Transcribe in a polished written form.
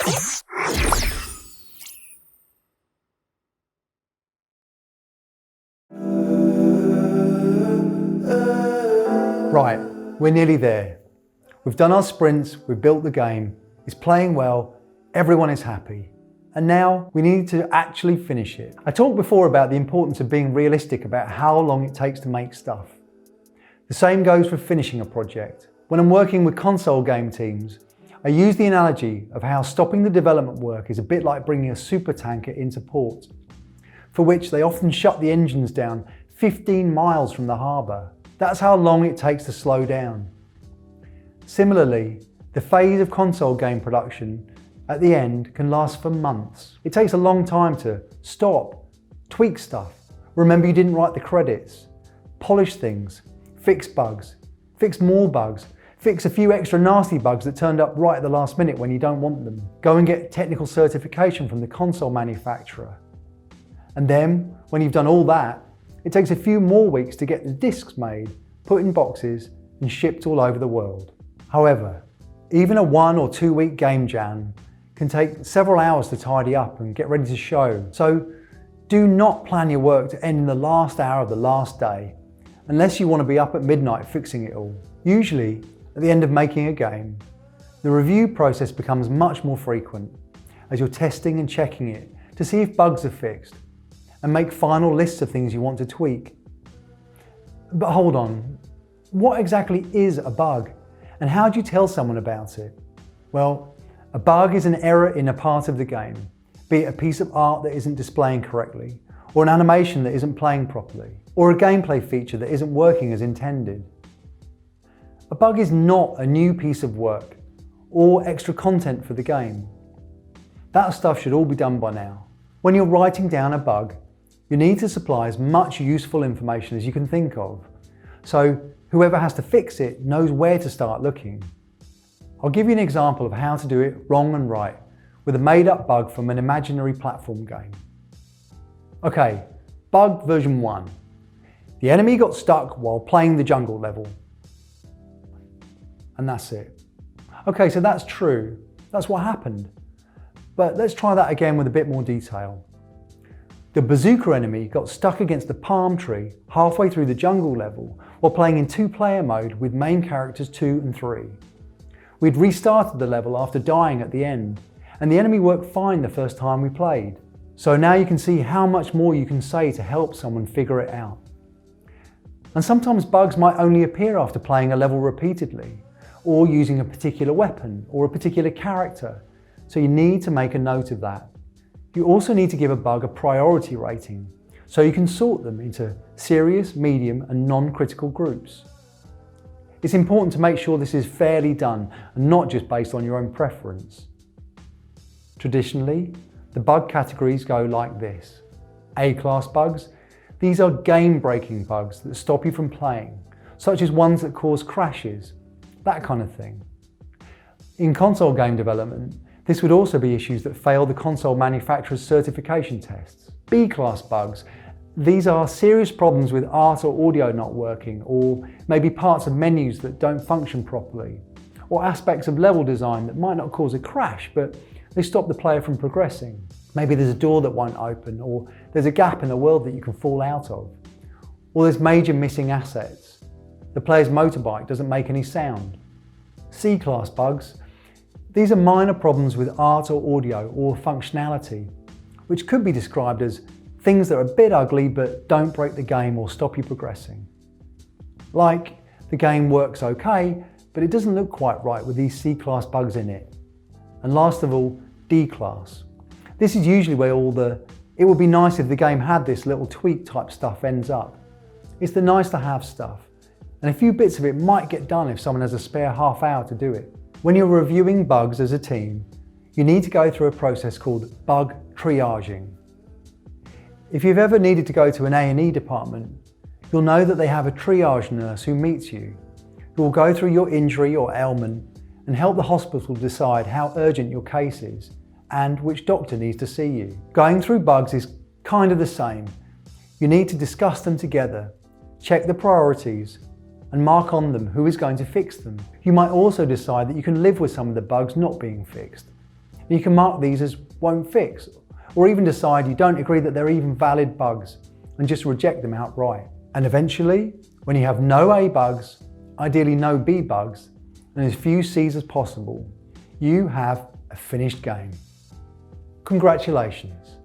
Right, we're nearly there. We've done our sprints, we've built the game, it's playing well, everyone is happy. And now we need to actually finish it. I talked before about the importance of being realistic about how long it takes to make stuff. The same goes for finishing a project. When I'm working with console game teams, I use the analogy of how stopping the development work is a bit like bringing a supertanker into port, for which they often shut the engines down 15 miles from the harbour. That's how long it takes to slow down. Similarly, the phase of console game production at the end can last for months. It takes a long time to stop, tweak stuff, remember you didn't write the credits, polish things, fix bugs, fix more bugs, fix a few extra nasty bugs that turned up right at the last minute when you don't want them, go and get technical certification from the console manufacturer. And then, when you've done all that, it takes a few more weeks to get the discs made, put in boxes, and shipped all over the world. However, even a 1 or 2 week game jam can take several hours to tidy up and get ready to show. So do not plan your work to end in the last hour of the last day, unless you want to be up at midnight fixing it all. Usually, at the end of making a game, the review process becomes much more frequent as you're testing and checking it to see if bugs are fixed and make final lists of things you want to tweak. But hold on, what exactly is a bug? And how do you tell someone about it? Well, a bug is an error in a part of the game, be it a piece of art that isn't displaying correctly, or an animation that isn't playing properly, or a gameplay feature that isn't working as intended. A bug is not a new piece of work or extra content for the game. That stuff should all be done by now. When you're writing down a bug, you need to supply as much useful information as you can think of, so whoever has to fix it knows where to start looking. I'll give you an example of how to do it wrong and right with a made-up bug from an imaginary platform game. Okay, bug version 1. The enemy got stuck while playing the jungle level. And that's it. Okay, so that's true. That's what happened. But let's try that again with a bit more detail. The bazooka enemy got stuck against the palm tree halfway through the jungle level while playing in 2-player mode with main characters 2 and 3. We'd restarted the level after dying at the end, and the enemy worked fine the first time we played. So now you can see how much more you can say to help someone figure it out. And sometimes bugs might only appear after playing a level repeatedly, or using a particular weapon or a particular character, so you need to make a note of that. You also need to give a bug a priority rating, so you can sort them into serious, medium, and non-critical groups. It's important to make sure this is fairly done and not just based on your own preference. Traditionally, the bug categories go like this. A-class bugs. These are game-breaking bugs that stop you from playing, such as ones that cause crashes, that kind of thing. In console game development, this would also be issues that fail the console manufacturer's certification tests. B-class bugs. These are serious problems with art or audio not working, or maybe parts of menus that don't function properly, or aspects of level design that might not cause a crash, but they stop the player from progressing. Maybe there's a door that won't open, or there's a gap in the world that you can fall out of, or there's major missing assets. The player's motorbike doesn't make any sound. C-class bugs. These are minor problems with art or audio or functionality, which could be described as things that are a bit ugly but don't break the game or stop you progressing. Like, the game works okay, but it doesn't look quite right with these C-class bugs in it. And last of all, D-class. This is usually where all the "it would be nice if the game had this little tweak" type stuff ends up. It's the nice to have stuff, and a few bits of it might get done if someone has a spare half hour to do it. When you're reviewing bugs as a team, you need to go through a process called bug triaging. If you've ever needed to go to an A&E department, you'll know that they have a triage nurse who meets you, who will go through your injury or ailment and help the hospital decide how urgent your case is and which doctor needs to see you. Going through bugs is kind of the same. You need to discuss them together, check the priorities, and mark on them who is going to fix them. You might also decide that you can live with some of the bugs not being fixed, You can mark these as won't fix, or even decide you don't agree that they're even valid bugs and just reject them outright. And eventually, when you have no A bugs, ideally no B bugs, and as few C's as possible, you have a finished game. Congratulations.